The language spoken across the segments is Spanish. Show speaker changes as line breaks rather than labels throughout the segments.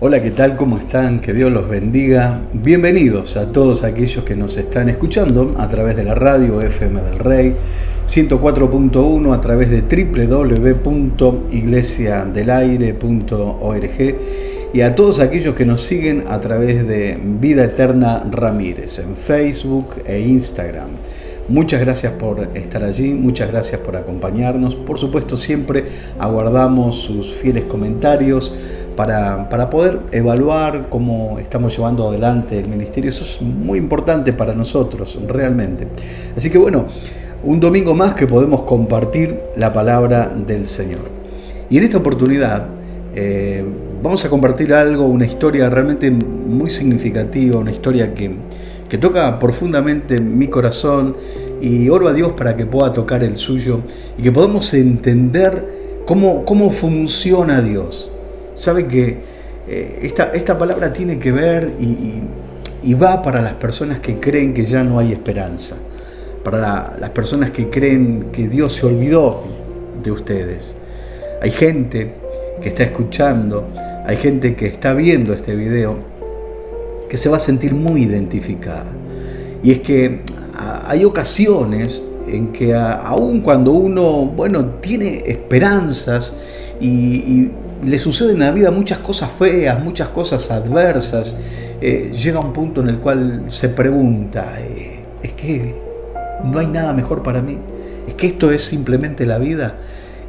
Hola, ¿qué tal? ¿Cómo están? Que Dios los bendiga. Bienvenidos a todos aquellos que nos están escuchando a través de la radio FM del Rey 104.1, a través de www.iglesiadelaire.org y a todos aquellos que nos siguen a través de Vida Eterna Ramírez en Facebook e Instagram. Muchas gracias por estar allí, muchas gracias por acompañarnos. Por supuesto, siempre aguardamos sus fieles comentarios para poder evaluar cómo estamos llevando adelante el ministerio. Eso es muy importante para nosotros, realmente. Así que bueno, un domingo más que podemos compartir la palabra del Señor. Y en esta oportunidad vamos a compartir una historia realmente muy significativa, una historia que toca profundamente mi corazón, y oro a Dios para que pueda tocar el suyo y que podamos entender cómo funciona Dios. Sabe que esta palabra tiene que ver y va para las personas que creen que ya no hay esperanza, para las personas que creen que Dios se olvidó de ustedes. Hay gente que está escuchando, hay gente que está viendo este video que se va a sentir muy identificada. Y es que hay ocasiones en que aun cuando uno, tiene esperanzas y le suceden en la vida muchas cosas feas, muchas cosas adversas, llega un punto en el cual se pregunta, ¿es que no hay nada mejor para mí? ¿Es que esto es simplemente la vida?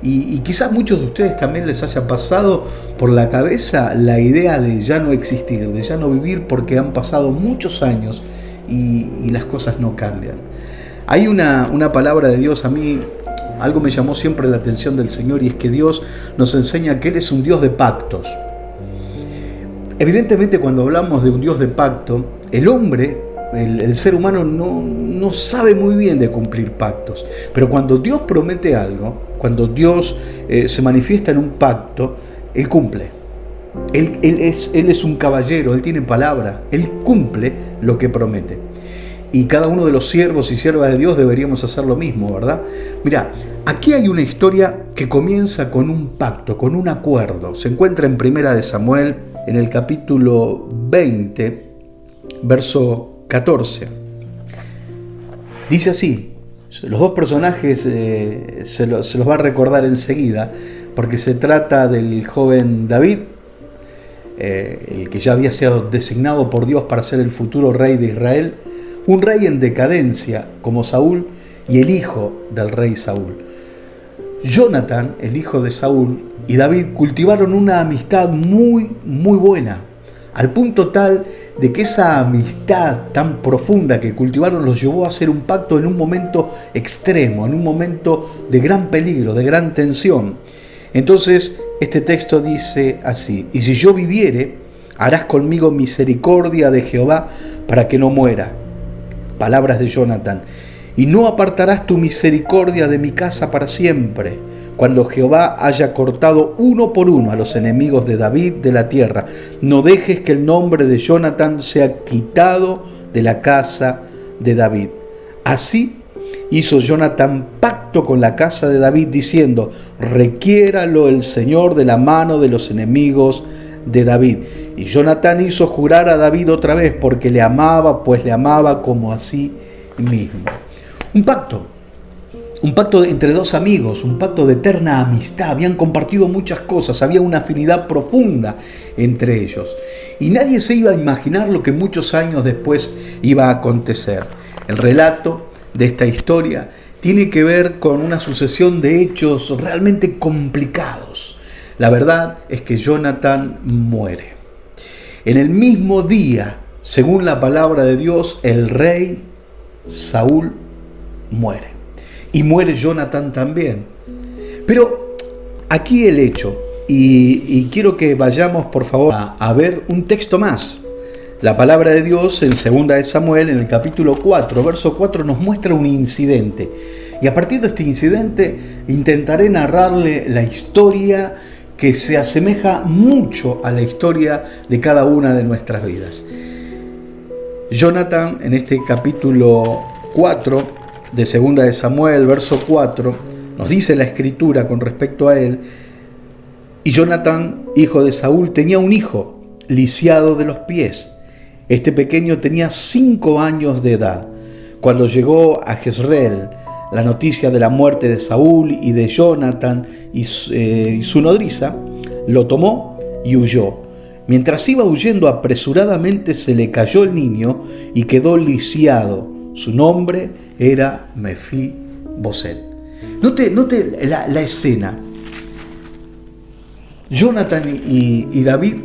Y quizás muchos de ustedes también les haya pasado por la cabeza la idea de ya no existir, de ya no vivir, porque han pasado muchos años y las cosas no cambian. Hay una palabra de Dios. A mí algo me llamó siempre la atención del Señor, y es que Dios nos enseña que Él es un Dios de pactos. Evidentemente, cuando hablamos de un Dios de pacto, el hombre, el ser humano no sabe muy bien de cumplir pactos. Pero cuando Dios promete algo, cuando Dios se manifiesta en un pacto, Él cumple. Él es un caballero, Él tiene palabra, Él cumple lo que promete. Y cada uno de los siervos y siervas de Dios deberíamos hacer lo mismo, ¿verdad? Mira, aquí hay una historia que comienza con un pacto, con un acuerdo. Se encuentra en Primera de Samuel, en el capítulo 20, verso 14. Dice así, los dos personajes se los va a recordar enseguida, porque se trata del joven David, el que ya había sido designado por Dios para ser el futuro rey de Israel, un rey en decadencia como Saúl, y el hijo del rey Saúl. Jonatán, el hijo de Saúl, y David cultivaron una amistad muy, muy buena, al punto tal de que esa amistad tan profunda que cultivaron los llevó a hacer un pacto en un momento extremo, en un momento de gran peligro, de gran tensión. Entonces, este texto dice así: y si yo viviere, harás conmigo misericordia de Jehová para que no muera. Palabras de Jonatán: y no apartarás tu misericordia de mi casa para siempre, cuando Jehová haya cortado uno por uno a los enemigos de David de la tierra. No dejes que el nombre de Jonatán sea quitado de la casa de David. Así hizo Jonatán pacto con la casa de David, diciendo: requiéralo el Señor de la mano de los enemigos de David. Y Jonatán hizo jurar a David otra vez, porque le amaba, pues le amaba como a sí mismo. Un pacto entre dos amigos, un pacto de eterna amistad. Habían compartido muchas cosas, había una afinidad profunda entre ellos. Y nadie se iba a imaginar lo que muchos años después iba a acontecer. El relato de esta historia tiene que ver con una sucesión de hechos realmente complicados. La verdad es que Jonatán muere. En el mismo día, según la palabra de Dios, el rey Saúl muere. Y muere Jonatán también. Pero aquí el hecho, y quiero que vayamos por favor a ver un texto más. La palabra de Dios en 2 de Samuel, en el capítulo 4, verso 4, nos muestra un incidente. Y a partir de este incidente intentaré narrarle la historia que se asemeja mucho a la historia de cada una de nuestras vidas. Jonatán, en este capítulo 4 de 2 de Samuel, verso 4, nos dice la Escritura con respecto a él: y Jonatán, hijo de Saúl, tenía un hijo, lisiado de los pies. Este pequeño tenía 5 años de edad. Cuando llegó a Jezreel la noticia de la muerte de Saúl y de Jonatán y su nodriza, lo tomó y huyó. Mientras iba huyendo apresuradamente se le cayó el niño y quedó lisiado. Su nombre era Mefiboset. Note la escena. Jonatán y David,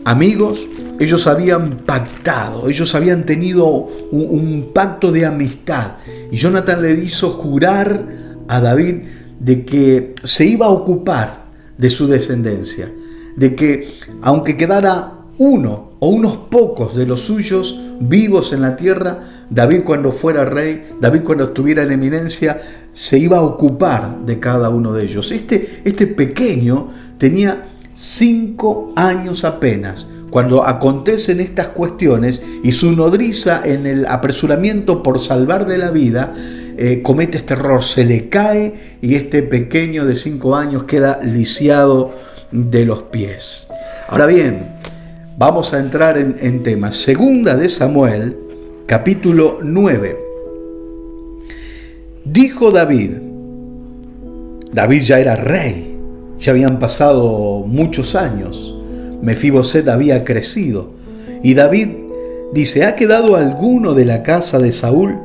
amigos, ellos habían pactado, ellos habían tenido un pacto de amistad. Y Jonatán le hizo jurar a David de que se iba a ocupar de su descendencia, de que aunque quedara uno o unos pocos de los suyos vivos en la tierra, David cuando fuera rey, David cuando estuviera en eminencia, se iba a ocupar de cada uno de ellos. Este pequeño tenía 5 años apenas cuando acontecen estas cuestiones y su nodriza, en el apresuramiento por salvarle la vida, comete este error, se le cae y este pequeño de 5 años queda lisiado de los pies. Ahora bien, vamos a entrar en temas. Segunda de Samuel, capítulo 9. Dijo David ya era rey, ya habían pasado muchos años, Mefiboset había crecido, y David dice: ¿ha quedado alguno de la casa de Saúl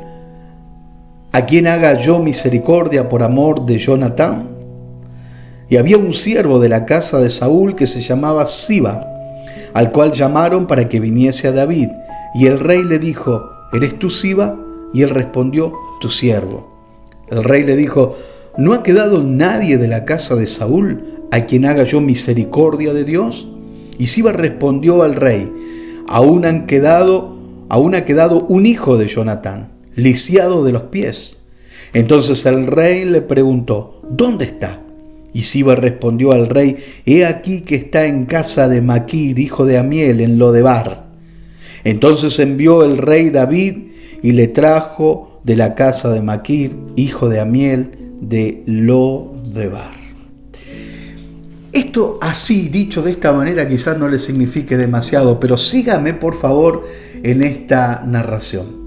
a quien haga yo misericordia por amor de Jonatán? Y había un siervo de la casa de Saúl que se llamaba Siba, al cual llamaron para que viniese a David. Y el rey le dijo: ¿eres tú Siba? Y él respondió: tu siervo. El rey le dijo: ¿no ha quedado nadie de la casa de Saúl a quien haga yo misericordia de Dios? Y Siba respondió al rey: aún ha quedado un hijo de Jonatán, lisiado de los pies. Entonces el rey le preguntó: ¿dónde está? Y Siba respondió al rey: he aquí que está en casa de Maquir, hijo de Amiel, en Lodebar. Entonces envió el rey David y le trajo de la casa de Maquir, hijo de Amiel, de Lodebar. Esto así, dicho de esta manera, quizás no le signifique demasiado, pero sígame por favor en esta narración.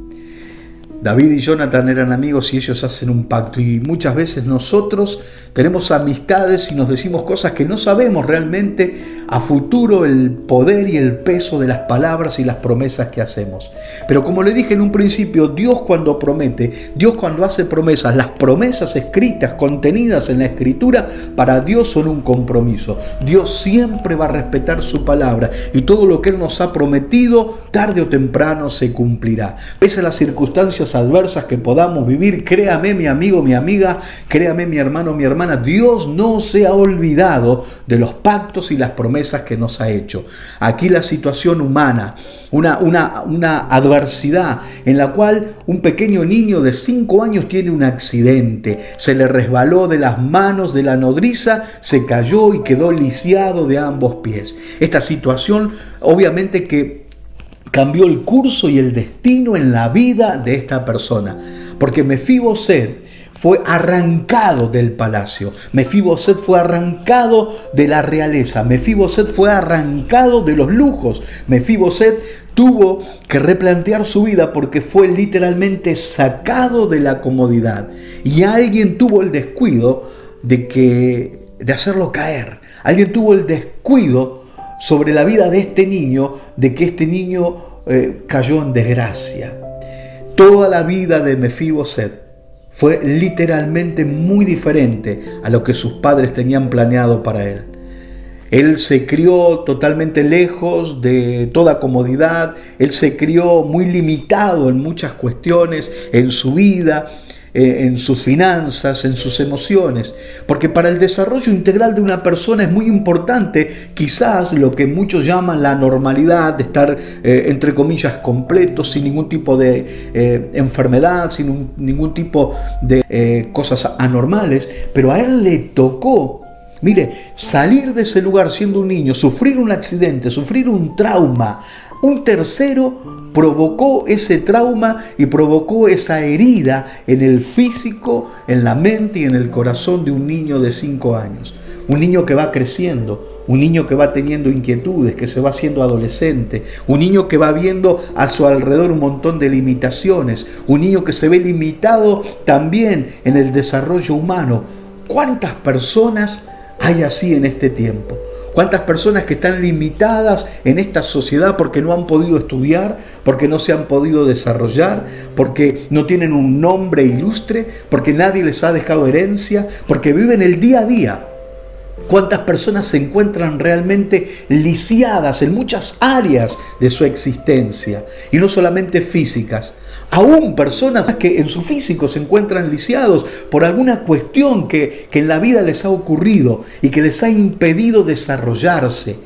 David y Jonatán eran amigos y ellos hacen un pacto, y muchas veces nosotros tenemos amistades y nos decimos cosas que no sabemos realmente a futuro el poder y el peso de las palabras y las promesas que hacemos. Pero como le dije en un principio, Dios cuando promete, Dios cuando hace promesas, las promesas escritas, contenidas en la Escritura, para Dios son un compromiso. Dios siempre va a respetar su palabra y todo lo que Él nos ha prometido, tarde o temprano se cumplirá. Pese a las circunstancias adversas que podamos vivir, créame mi amigo, mi amiga, créame mi hermano, mi hermana, Dios no se ha olvidado de los pactos y las promesas que nos ha hecho. Aquí la situación humana, una adversidad en la cual un pequeño niño de 5 años tiene un accidente, se le resbaló de las manos de la nodriza, se cayó y quedó lisiado de ambos pies. Esta situación obviamente que cambió el curso y el destino en la vida de esta persona, porque Mefiboset fue arrancado del palacio, Mefiboset fue arrancado de la realeza, Mefiboset fue arrancado de los lujos, Mefiboset tuvo que replantear su vida porque fue literalmente sacado de la comodidad, y alguien tuvo el descuido de hacerlo caer, alguien tuvo el descuido sobre la vida de este niño, de que este niño cayó en desgracia. Toda la vida de Mefiboset fue literalmente muy diferente a lo que sus padres tenían planeado para él. Él se crió totalmente lejos de toda comodidad, él se crió muy limitado en muchas cuestiones, en su vida, en sus finanzas, en sus emociones, porque para el desarrollo integral de una persona es muy importante quizás lo que muchos llaman la normalidad, de estar entre comillas completo, sin ningún tipo de enfermedad, sin ningún tipo de cosas anormales, pero a él le tocó, mire, salir de ese lugar siendo un niño, sufrir un accidente, sufrir un trauma. Un tercero provocó ese trauma y provocó esa herida en el físico, en la mente y en el corazón de un niño de 5 años. Un niño que va creciendo, Un niño que va teniendo inquietudes, que se va haciendo adolescente. Un niño que va viendo a su alrededor un montón de limitaciones. Un niño que se ve limitado también en el desarrollo humano. ¿Cuántas personas hay así en este tiempo? ¿Cuántas personas que están limitadas en esta sociedad porque no han podido estudiar, porque no se han podido desarrollar, porque no tienen un nombre ilustre, porque nadie les ha dejado herencia, porque viven el día a día? ¿Cuántas personas se encuentran realmente lisiadas en muchas áreas de su existencia? Y no solamente físicas. Aún personas que en su físico se encuentran lisiados por alguna cuestión que en la vida les ha ocurrido y que les ha impedido desarrollarse.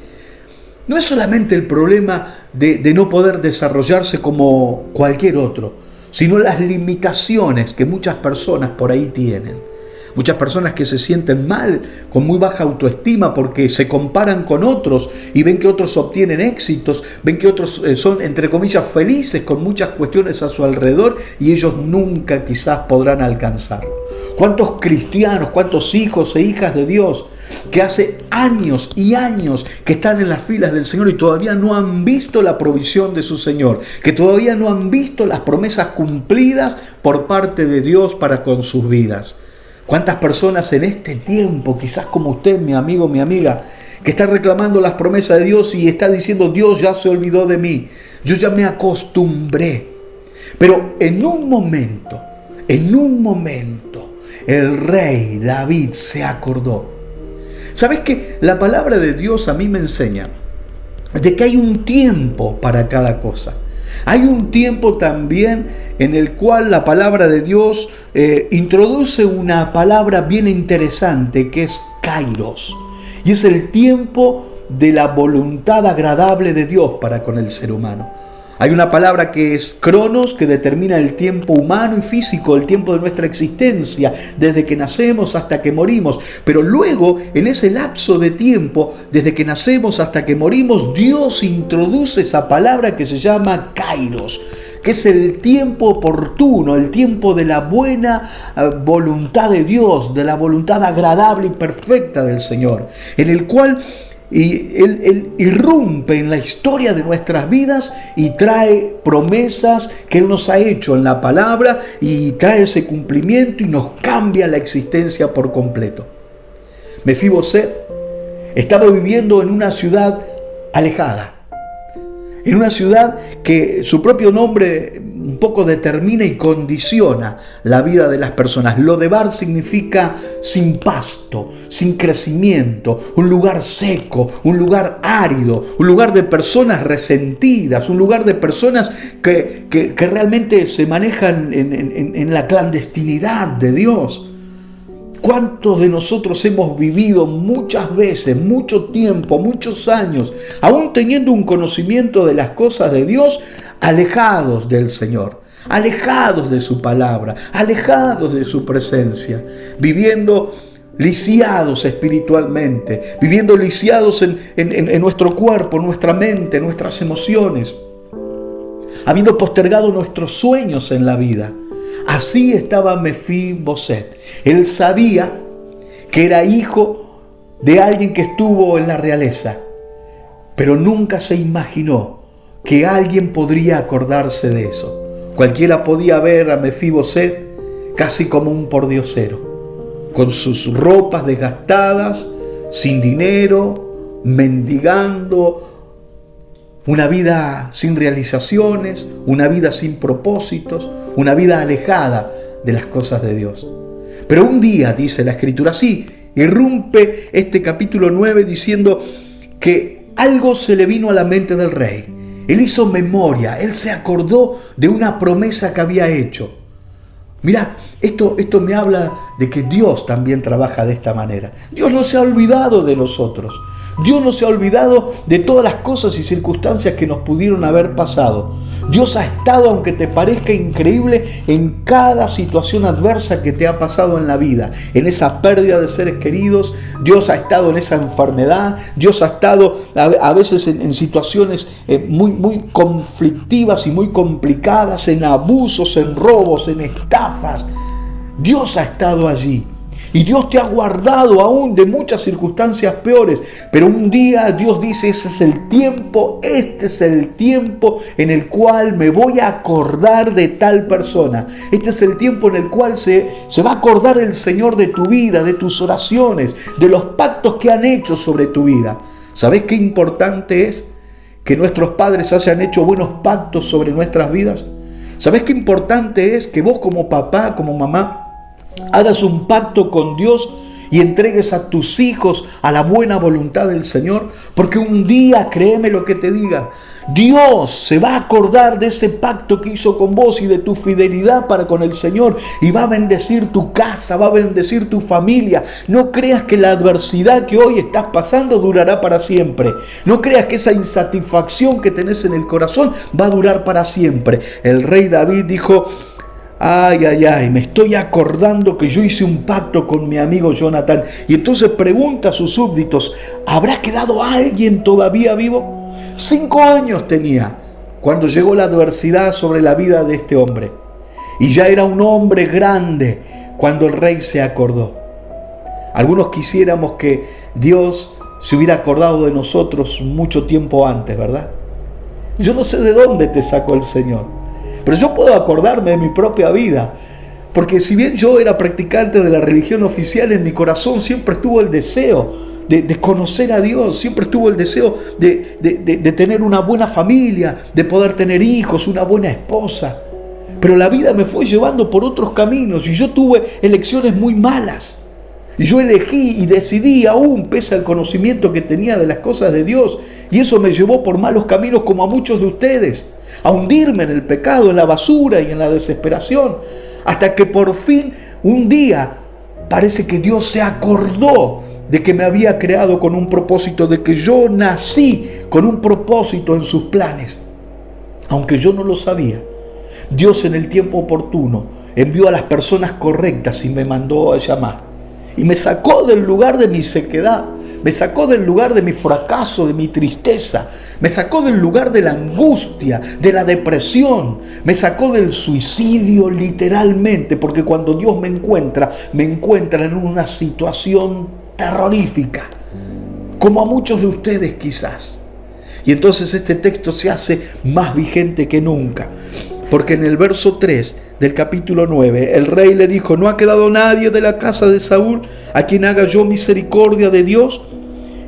No es solamente el problema de no poder desarrollarse como cualquier otro, sino las limitaciones que muchas personas por ahí tienen. Muchas personas que se sienten mal, con muy baja autoestima porque se comparan con otros y ven que otros obtienen éxitos, ven que otros son, entre comillas, felices con muchas cuestiones a su alrededor y ellos nunca quizás podrán alcanzarlo. ¿Cuántos cristianos, cuántos hijos e hijas de Dios que hace años y años que están en las filas del Señor y todavía no han visto la provisión de su Señor, que todavía no han visto las promesas cumplidas por parte de Dios para con sus vidas? ¿Cuántas personas en este tiempo, quizás como usted, mi amigo, mi amiga, que está reclamando las promesas de Dios y está diciendo, Dios ya se olvidó de mí, yo ya me acostumbré? Pero en un momento, el rey David se acordó. ¿Sabes qué? La palabra de Dios a mí me enseña de que hay un tiempo para cada cosa. Hay un tiempo también en el cual la palabra de Dios introduce una palabra bien interesante que es kairos. Y es el tiempo de la voluntad agradable de Dios para con el ser humano. Hay una palabra que es cronos, que determina el tiempo humano y físico, el tiempo de nuestra existencia, desde que nacemos hasta que morimos. Pero luego, en ese lapso de tiempo, desde que nacemos hasta que morimos, Dios introduce esa palabra que se llama kairos, que es el tiempo oportuno, el tiempo de la buena voluntad de Dios, de la voluntad agradable y perfecta del Señor, en el cual Él irrumpe en la historia de nuestras vidas y trae promesas que Él nos ha hecho en la palabra y trae ese cumplimiento y nos cambia la existencia por completo. Mefiboset estaba viviendo en una ciudad alejada, en una ciudad que su propio nombre un poco determina y condiciona la vida de las personas. Lodebar significa sin pasto, sin crecimiento, un lugar seco, un lugar árido, un lugar de personas resentidas, un lugar de personas que realmente se manejan en la clandestinidad de Dios. ¿Cuántos de nosotros hemos vivido muchas veces, mucho tiempo, muchos años, aún teniendo un conocimiento de las cosas de Dios, alejados del Señor, alejados de su palabra, alejados de su presencia, viviendo lisiados espiritualmente, viviendo lisiados en nuestro cuerpo, nuestra mente, nuestras emociones, habiendo postergado nuestros sueños en la vida? Así estaba Mefiboset. Él sabía que era hijo de alguien que estuvo en la realeza, pero nunca se imaginó que alguien podría acordarse de eso. Cualquiera podía ver a Mefiboset casi como un pordiosero, con sus ropas desgastadas, sin dinero, mendigando, una vida sin realizaciones, una vida sin propósitos, una vida alejada de las cosas de Dios. Pero un día, dice la Escritura, así irrumpe este capítulo 9 diciendo que algo se le vino a la mente del rey. Él hizo memoria, él se acordó de una promesa que había hecho. Mira, esto me habla de que Dios también trabaja de esta manera. Dios no se ha olvidado de nosotros. Dios no se ha olvidado de todas las cosas y circunstancias que nos pudieron haber pasado. Dios ha estado, aunque te parezca increíble, en cada situación adversa que te ha pasado en la vida. En esa pérdida de seres queridos, Dios ha estado en esa enfermedad, Dios ha estado a veces en situaciones muy conflictivas y muy complicadas, en abusos, en robos, en estafas. Dios ha estado allí. Y Dios te ha guardado aún de muchas circunstancias peores. Pero un día Dios dice, este es el tiempo en el cual me voy a acordar de tal persona. Este es el tiempo en el cual se va a acordar el Señor de tu vida, de tus oraciones, de los pactos que han hecho sobre tu vida. ¿Sabes qué importante es que nuestros padres hayan hecho buenos pactos sobre nuestras vidas? ¿Sabes qué importante es que vos como papá, como mamá, hagas un pacto con Dios y entregues a tus hijos a la buena voluntad del Señor? Porque un día, créeme lo que te diga, Dios se va a acordar de ese pacto que hizo con vos y de tu fidelidad para con el Señor, y va a bendecir tu casa, va a bendecir tu familia. No creas que la adversidad que hoy estás pasando durará para siempre. No creas que esa insatisfacción que tenés en el corazón va a durar para siempre. El rey David dijo: ay, ay, ay, me estoy acordando que yo hice un pacto con mi amigo Jonatán. Y entonces pregunta a sus súbditos: ¿habrá quedado alguien todavía vivo? 5 años tenía cuando llegó la adversidad sobre la vida de este hombre. Y ya era un hombre grande cuando el rey se acordó. Algunos quisiéramos que Dios se hubiera acordado de nosotros mucho tiempo antes, ¿verdad? Yo no sé de dónde te sacó el Señor, pero yo puedo acordarme de mi propia vida, porque si bien yo era practicante de la religión oficial, en mi corazón siempre estuvo el deseo de conocer a Dios, siempre estuvo el deseo de tener una buena familia, de poder tener hijos, una buena esposa. Pero la vida me fue llevando por otros caminos y yo tuve elecciones muy malas. Y yo elegí y decidí, aún pese al conocimiento que tenía de las cosas de Dios, y eso me llevó por malos caminos, como a muchos de ustedes, a hundirme en el pecado, en la basura y en la desesperación, hasta que por fin un día parece que Dios se acordó de que me había creado con un propósito, de que yo nací con un propósito en sus planes. Aunque yo no lo sabía, Dios en el tiempo oportuno envió a las personas correctas y me mandó a llamar. Y me sacó del lugar de mi sequedad, me sacó del lugar de mi fracaso, de mi tristeza, me sacó del lugar de la angustia, de la depresión, me sacó del suicidio literalmente, porque cuando Dios me encuentra en una situación terrorífica, como a muchos de ustedes quizás. Y entonces este texto se hace más vigente que nunca, porque en el verso 3 del capítulo 9, el rey le dijo: ¿no ha quedado nadie de la casa de Saúl a quien haga yo misericordia de Dios?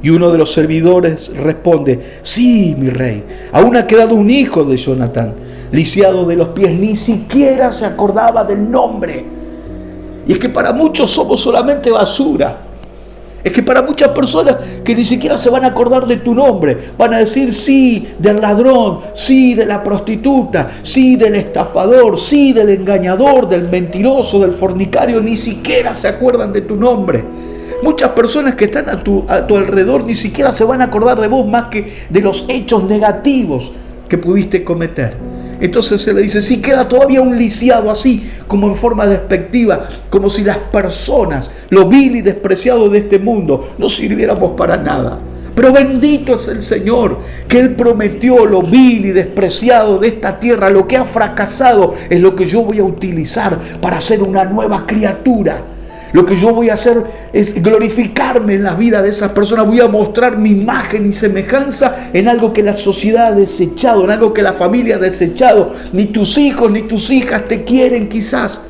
Y uno de los servidores responde: sí, mi rey, aún ha quedado un hijo de Jonatán, lisiado de los pies, ni siquiera se acordaba del nombre. Y es que para muchos somos solamente basura. Es que para muchas personas que ni siquiera se van a acordar de tu nombre, van a decir sí del ladrón, sí de la prostituta, sí del estafador, sí del engañador, del mentiroso, del fornicario, ni siquiera se acuerdan de tu nombre. Muchas personas que están a tu alrededor ni siquiera se van a acordar de vos más que de los hechos negativos que pudiste cometer. Entonces se le dice: sí, queda todavía un lisiado, así como en forma despectiva, como si las personas, lo vil y despreciado de este mundo, no sirviéramos para nada. Pero bendito es el Señor, que Él prometió: lo vil y despreciado de esta tierra, lo que ha fracasado, es lo que yo voy a utilizar para hacer una nueva criatura. Lo que yo voy a hacer es glorificarme en la vida de esas personas. Voy a mostrar mi imagen y semejanza en algo que la sociedad ha desechado, en algo que la familia ha desechado. Ni tus hijos ni tus hijas te quieren quizás.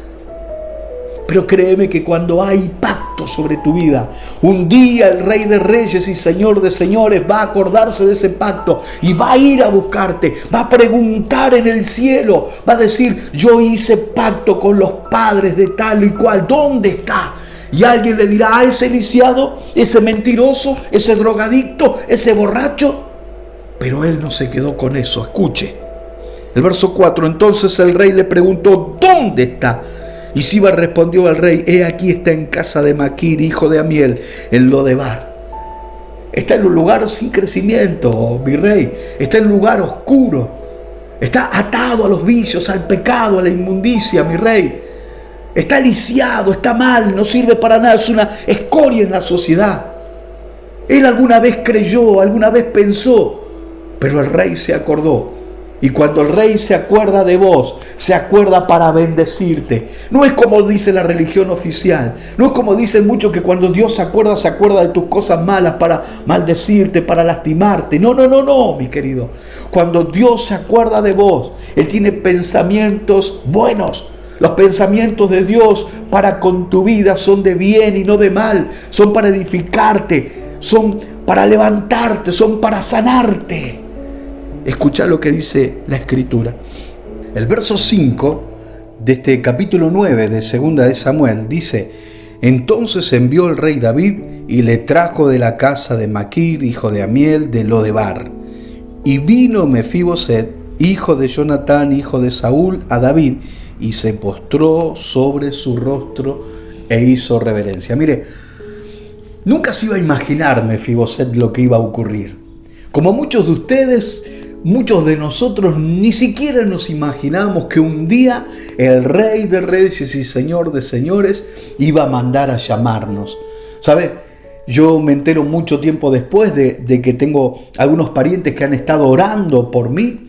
Pero créeme que cuando hay pacto sobre tu vida, un día el Rey de Reyes y Señor de Señores va a acordarse de ese pacto y va a ir a buscarte, va a preguntar en el cielo, va a decir: yo hice pacto con los padres de tal y cual, ¿dónde está? Y alguien le dirá: a ese lisiado, ese mentiroso, ese drogadicto, ese borracho. Pero él no se quedó con eso. Escuche el verso 4. Entonces el rey le preguntó: ¿dónde está? Y Siba respondió al rey: he aquí, está en casa de Maquir, hijo de Amiel, en Lodebar. Está en un lugar sin crecimiento, mi rey. Está en un lugar oscuro. Está atado a los vicios, al pecado, a la inmundicia, mi rey. Está lisiado, está mal, no sirve para nada, es una escoria en la sociedad. Él alguna vez creyó, alguna vez pensó, pero el rey se acordó Y cuando el rey se acuerda de vos, se acuerda para bendecirte. No es como dice la religión oficial. No es como dicen muchos que cuando Dios se acuerda de tus cosas malas para maldecirte, para lastimarte. No, no, no, no, mi querido. Cuando Dios se acuerda de vos, Él tiene pensamientos buenos. Los pensamientos de Dios para con tu vida son de bien y no de mal. Son para edificarte, son para levantarte, son para sanarte. Escucha lo que dice la Escritura. El verso 5 de este capítulo 9 de Segunda de Samuel dice: entonces envió el rey David y le trajo de la casa de Maquir, hijo de Amiel, de Lodebar. Y vino Mefiboset, hijo de Jonatán, hijo de Saúl, a David, y se postró sobre su rostro e hizo reverencia. Mire, nunca se iba a imaginar Mefiboset lo que iba a ocurrir. Como muchos de ustedes, muchos de nosotros ni siquiera nos imaginamos que un día el Rey de Reyes y Señor de Señores iba a mandar a llamarnos. ¿Sabe? Yo me entero mucho tiempo después de que tengo algunos parientes que han estado orando por mí.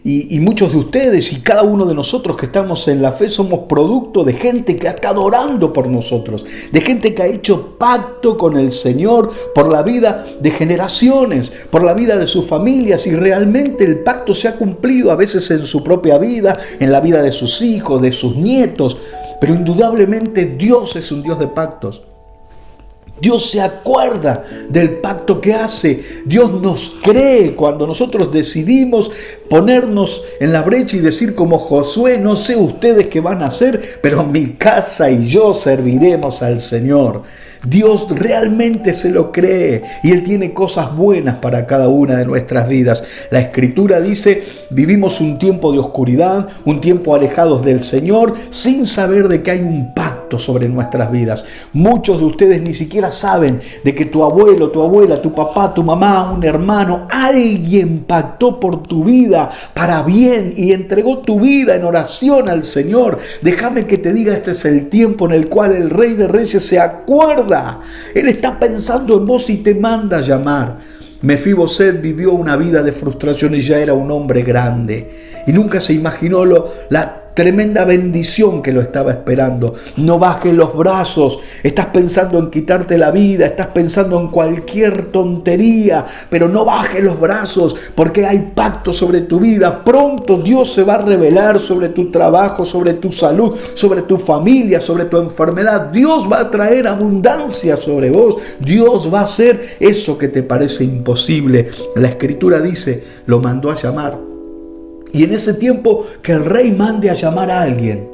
Y muchos de ustedes y cada uno de nosotros que estamos en la fe somos producto de gente que ha estado orando por nosotros, de gente que ha hecho pacto con el Señor por la vida de generaciones, por la vida de sus familias, y realmente el pacto se ha cumplido a veces en su propia vida, en la vida de sus hijos, de sus nietos, pero indudablemente Dios es un Dios de pactos. Dios se acuerda del pacto que hace. Dios nos cree cuando nosotros decidimos ponernos en la brecha y decir como Josué: no sé ustedes qué van a hacer, pero mi casa y yo serviremos al Señor. Dios realmente se lo cree y Él tiene cosas buenas para cada una de nuestras vidas. La Escritura dice: vivimos un tiempo de oscuridad, un tiempo alejados del Señor, sin saber de que hay un pacto sobre nuestras vidas. Muchos de ustedes ni siquiera saben de que tu abuelo, tu abuela, tu papá, tu mamá, un hermano, alguien pactó por tu vida para bien y entregó tu vida en oración al Señor. Déjame que te diga, este es el tiempo en el cual el Rey de Reyes se acuerda. Él está pensando en vos y te manda a llamar. Mefiboset vivió una vida de frustración y ya era un hombre grande. Y nunca se imaginó la tremenda bendición que lo estaba esperando. No bajes los brazos. Estás pensando en quitarte la vida. Estás pensando en cualquier tontería. Pero no bajes los brazos, porque hay pacto sobre tu vida. Pronto Dios se va a revelar sobre tu trabajo, sobre tu salud, sobre tu familia, sobre tu enfermedad. Dios va a traer abundancia sobre vos. Dios va a hacer eso que te parece imposible. La Escritura dice: lo mandó a llamar. Y en ese tiempo que el rey mande a llamar a alguien,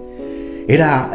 era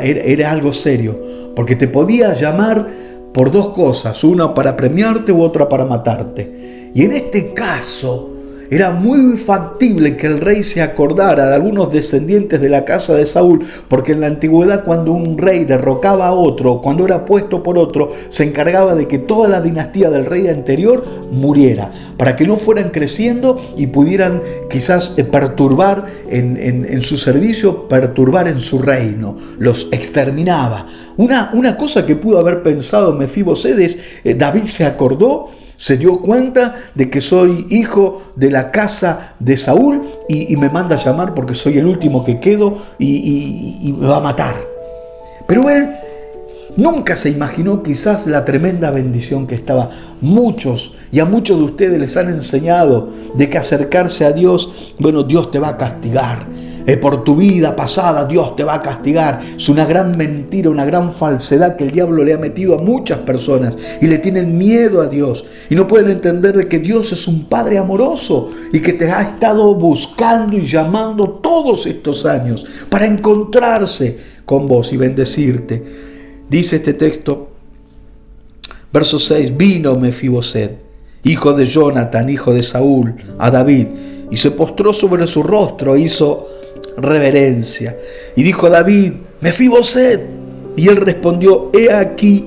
algo serio, porque te podía llamar por dos cosas, una para premiarte u otra para matarte. Y en este caso era muy factible que el rey se acordara de algunos descendientes de la casa de Saúl, porque en la antigüedad, cuando un rey derrocaba a otro, cuando era puesto por otro, se encargaba de que toda la dinastía del rey anterior muriera, para que no fueran creciendo y pudieran quizás perturbar en su servicio, perturbar en su reino. Los exterminaba. Una cosa que pudo haber pensado Mefiboset es: David se acordó, se dio cuenta de que soy hijo de la casa de Saúl y me manda a llamar porque soy el último que quedo y me va a matar. Pero él nunca se imaginó quizás la tremenda bendición que estaba. Muchos y a muchos de ustedes les han enseñado de que acercarse a Dios, bueno, Dios te va a castigar. Por tu vida pasada Dios te va a castigar. Es una gran mentira, una gran falsedad que el diablo le ha metido a muchas personas y le tienen miedo a Dios y no pueden entender de que Dios es un Padre amoroso y que te ha estado buscando y llamando todos estos años para encontrarse con vos y bendecirte. Dice este texto, verso 6: vino Mefiboset, hijo de Jonatán, hijo de Saúl, a David, y se postró sobre su rostro e hizo reverencia. Y dijo a David: Mefiboset. Y él respondió: he aquí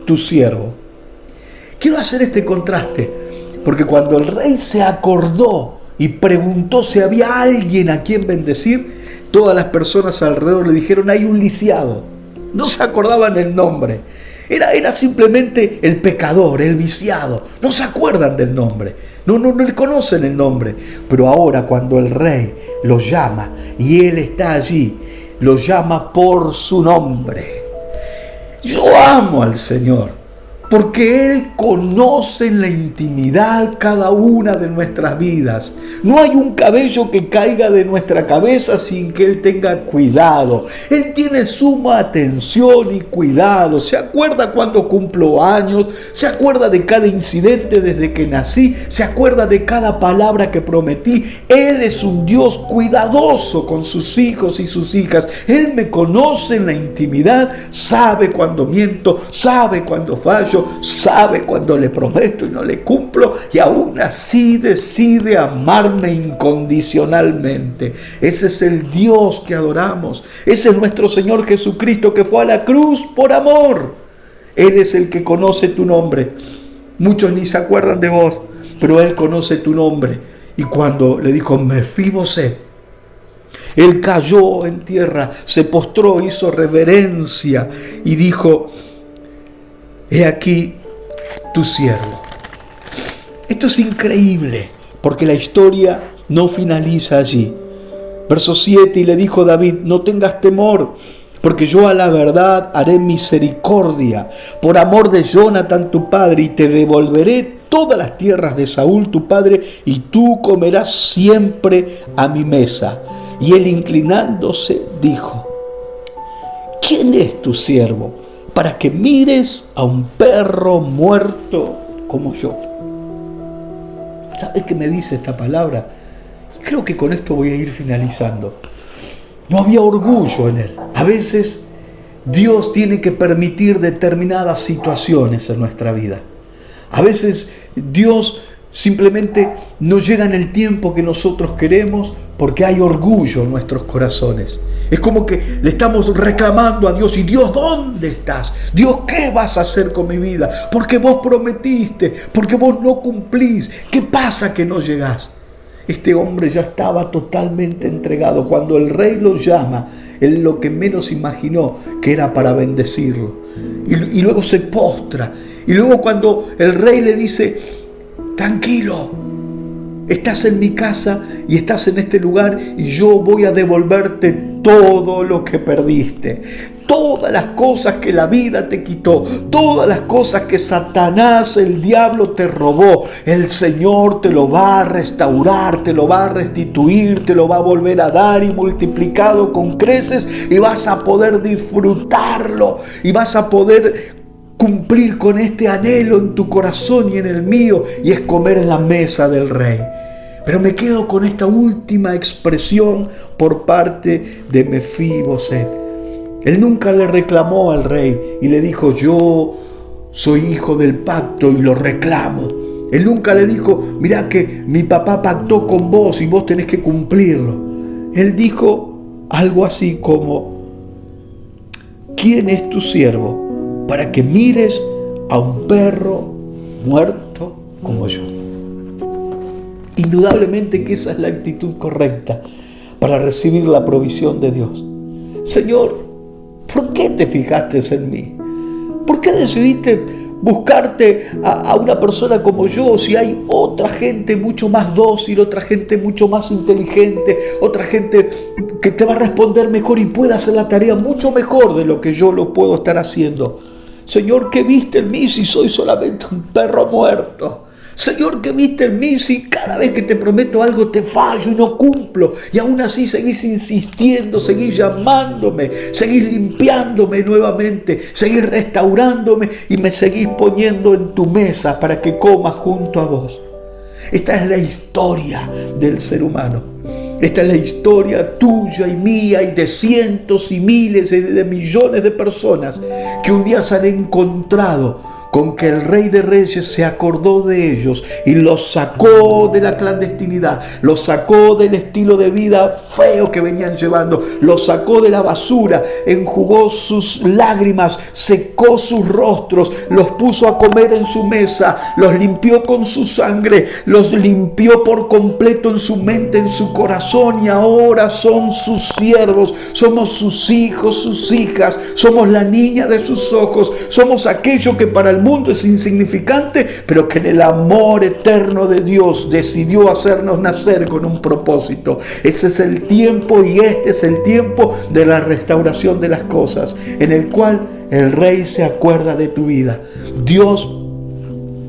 tu siervo. Quiero hacer este contraste, porque cuando el rey se acordó y preguntó si había alguien a quien bendecir, todas las personas alrededor le dijeron: hay un lisiado. No se acordaban el nombre. Era simplemente el pecador, el viciado. No se acuerdan del nombre. No le conocen el nombre. Pero ahora cuando el rey lo llama y él está allí, lo llama por su nombre. Yo amo al Señor porque Él conoce en la intimidad cada una de nuestras vidas. No hay un cabello que caiga de nuestra cabeza sin que Él tenga cuidado. Él tiene suma atención y cuidado. Se acuerda cuando cumplo años, se acuerda de cada incidente desde que nací, se acuerda de cada palabra que prometí. Él es un Dios cuidadoso con sus hijos y sus hijas. Él me conoce en la intimidad, sabe cuando miento, sabe cuando fallo, sabe cuando le prometo y no le cumplo, y aún así decide amarme incondicionalmente. Ese es el Dios que adoramos. Ese es nuestro Señor Jesucristo, que fue a la cruz por amor. Él es el que conoce tu nombre. Muchos ni se acuerdan de vos, pero Él conoce tu nombre. Y cuando le dijo Mefibosé, él cayó en tierra, se postró, hizo reverencia y dijo: he aquí tu siervo. Esto es increíble, porque la historia no finaliza allí. Verso 7, y le dijo David: no tengas temor, porque yo a la verdad haré misericordia por amor de Jonathan tu padre, y te devolveré todas las tierras de Saúl tu padre, y tú comerás siempre a mi mesa. Y él, inclinándose, dijo: ¿quién es tu siervo para que mires a un perro muerto como yo? ¿Sabes qué me dice esta palabra? Creo que con esto voy a ir finalizando. No había orgullo en él. A veces Dios tiene que permitir determinadas situaciones en nuestra vida. A veces Dios simplemente no llega en el tiempo que nosotros queremos porque hay orgullo en nuestros corazones. Es como que le estamos reclamando a Dios: y Dios, ¿dónde estás? Dios, ¿qué vas a hacer con mi vida? Porque vos prometiste, porque vos no cumplís. ¿Qué pasa que no llegás? Este hombre ya estaba totalmente entregado. Cuando el rey lo llama, él lo que menos imaginó que era para bendecirlo. Y luego se postra. Y luego cuando el rey le dice: tranquilo, estás en mi casa y estás en este lugar, y yo voy a devolverte todo lo que perdiste. Todas las cosas que la vida te quitó, todas las cosas que Satanás, el diablo, te robó, el Señor te lo va a restaurar, te lo va a restituir, te lo va a volver a dar, y multiplicado con creces, y vas a poder disfrutarlo, y vas a poder cumplir con este anhelo en tu corazón y en el mío, y es comer en la mesa del rey. Pero me quedo con esta última expresión por parte de Mefibosé. Él nunca le reclamó al rey y le dijo: yo soy hijo del pacto y lo reclamo. Él nunca le dijo: mirá que mi papá pactó con vos y vos tenés que cumplirlo. Él dijo algo así como: ¿quién es tu siervo para que mires a un perro muerto como yo? Indudablemente que esa es la actitud correcta para recibir la provisión de Dios. Señor, ¿por qué te fijaste en mí? ¿Por qué decidiste buscarte a una persona como yo si hay otra gente mucho más dócil, otra gente mucho más inteligente, otra gente que te va a responder mejor y puede hacer la tarea mucho mejor de lo que yo lo puedo estar haciendo? Señor, ¿qué viste en mí si soy solamente un perro muerto? Señor, ¿qué viste en mí si cada vez que te prometo algo te fallo y no cumplo? Y aún así seguís insistiendo, seguís llamándome, seguís limpiándome nuevamente, seguís restaurándome y me seguís poniendo en tu mesa para que coma junto a vos. Esta es la historia del ser humano. Esta es la historia tuya y mía y de cientos y miles y de millones de personas que un día se han encontrado con que el Rey de Reyes se acordó de ellos y los sacó de la clandestinidad, los sacó del estilo de vida feo que venían llevando, los sacó de la basura, enjugó sus lágrimas, secó sus rostros, los puso a comer en su mesa, los limpió con su sangre, los limpió por completo en su mente, en su corazón, y ahora son sus siervos, somos sus hijos, sus hijas, somos la niña de sus ojos, somos aquello que para el mundo es insignificante, pero que en el amor eterno de Dios decidió hacernos nacer con un propósito. Ese es el tiempo, y este es el tiempo de la restauración de las cosas, en el cual el Rey se acuerda de tu vida. Dios,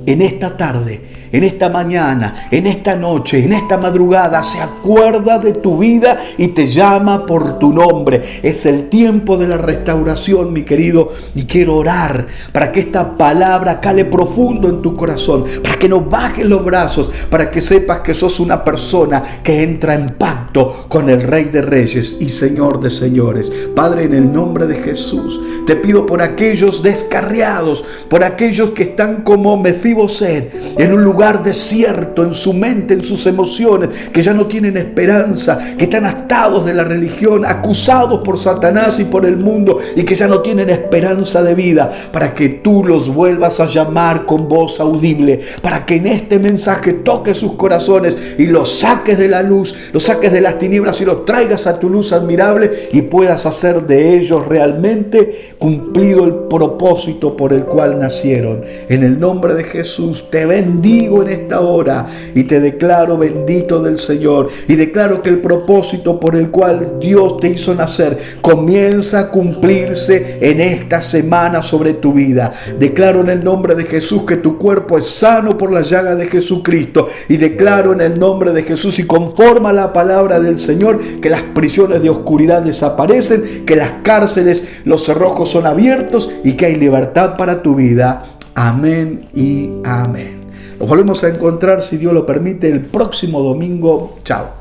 en esta tarde, en esta mañana, en esta noche, en esta madrugada, se acuerda de tu vida y te llama por tu nombre. Es el tiempo de la restauración, mi querido, y quiero orar para que esta palabra cale profundo en tu corazón, para que no bajes los brazos, para que sepas que sos una persona que entra en pacto con el Rey de Reyes y Señor de Señores. Padre, en el nombre de Jesús, te pido por aquellos descarriados, por aquellos que están como Mefiboset, en un lugar desierto en su mente, en sus emociones, que ya no tienen esperanza, que están atados de la religión, acusados por Satanás y por el mundo, y que ya no tienen esperanza de vida, para que tú los vuelvas a llamar con voz audible, para que en este mensaje toques sus corazones y los saques de la luz, los saques de las tinieblas y los traigas a tu luz admirable, y puedas hacer de ellos realmente cumplido el propósito por el cual nacieron. En el nombre de Jesús te bendigo en esta hora y te declaro bendito del Señor, y declaro que el propósito por el cual Dios te hizo nacer comienza a cumplirse en esta semana sobre tu vida. Declaro en el nombre de Jesús que tu cuerpo es sano por la llaga de Jesucristo, y declaro en el nombre de Jesús y conforme a la palabra del Señor que las prisiones de oscuridad desaparecen, que las cárceles, los cerrojos son abiertos y que hay libertad para tu vida. Amén y amén. Nos volvemos a encontrar, si Dios lo permite, el próximo domingo. Chao.